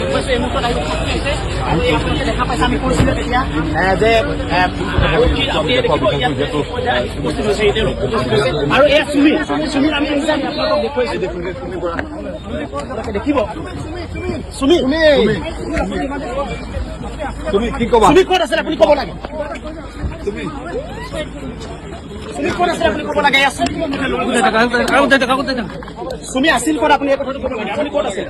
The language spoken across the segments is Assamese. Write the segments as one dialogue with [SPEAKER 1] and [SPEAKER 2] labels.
[SPEAKER 1] এই মুহূৰ্তত আহিব খুজিছে আৰু এই আপোনালোকে দেখা পাইছে আমি কৈছিলোঁ তেতিয়া যে আৰু এয়া সুমিত আমি আপোনালোকক দেখুৱাইছোঁ দেখিব সুমিত
[SPEAKER 2] তুমি কি কবা?
[SPEAKER 1] সুমিত ক'ত আছিলে আপুনি ক'ব লাগে। সুমিত ক'ত আছিলে আপুনি ক'ব লাগে। সুমি আছিল ক'ত আপুনি এই কথাটো ক'ব লাগে। আপুনি ক'ত আছিল?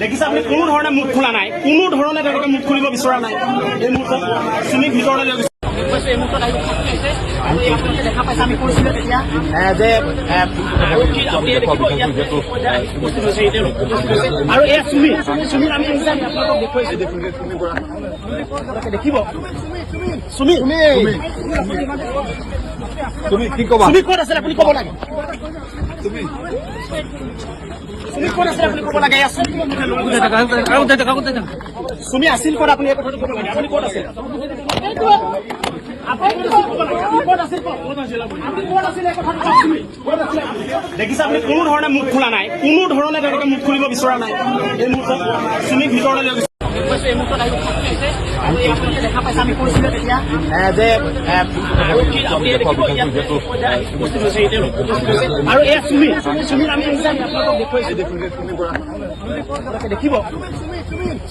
[SPEAKER 1] দেখিছে আপুনি কোনো ধৰণে মুখ খোলা নাই, কোনো ধৰণে তেওঁলোকে মুখ খুলিব বিচৰা নাই। এই মুহূৰ্তত সুমিক ভিতৰলৈ লৈ গৈছে। এই মুহূৰ্তত আহিব খুজিছে আৰু এই আপোনালোকে দেখা পাইছে আমি কৈছিলোঁ তেতিয়া যে আৰু এয়া সুমিত আমি আপোনালোকক দেখুৱাইছোঁ দেখিব সুমিত
[SPEAKER 2] তুমি কি কবা?
[SPEAKER 1] সুমিত ক'ত আছিলে আপুনি ক'ব লাগে। সুমিত ক'ত আছিলে আপুনি ক'ব লাগে। সুমি আছিল ক'ত আপুনি এই কথাটো ক'ব লাগে। আপুনি ক'ত আছিল? দেখিছে আপুনি কোনো ধৰণে মুখ খোলা নাই, কোনো ধৰণে তেওঁলোকে মুখ খুলিব বিচৰা নাই। এই মুহূৰ্তত সুমিক ভিতৰলৈ লৈ গৈছে। এই মুহূৰ্তত আহিব খুজিছে আৰু এই আপোনালোকে দেখা পাইছে আমি কৈছিলোঁ তেতিয়া যে আৰু এয়া সুমিত আমি আপোনালোকক দেখুৱাইছোঁ দেখিব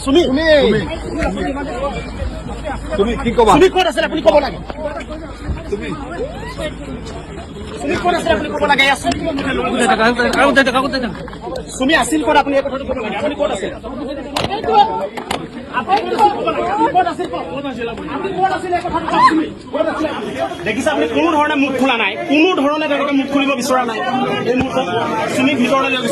[SPEAKER 1] সুমিত
[SPEAKER 2] তুমি কি কবা?
[SPEAKER 1] সুমিত ক'ত আছিলে আপুনি ক'ব লাগে। সুমিত ক'ত আছিলে আপুনি ক'ব লাগে। সুমি আছিল ক'ত আপুনি এই কথাটো ক'ব লাগে। আপুনি ক'ত আছিল? দেখিছে আপুনি কোনো ধৰণে মুখ খোলা নাই, কোনো ধৰণে তেওঁলোকে মুখ খুলিব বিচৰা নাই। এই মুহূৰ্তত সুমিক ভিতৰলৈ লৈ গৈছে।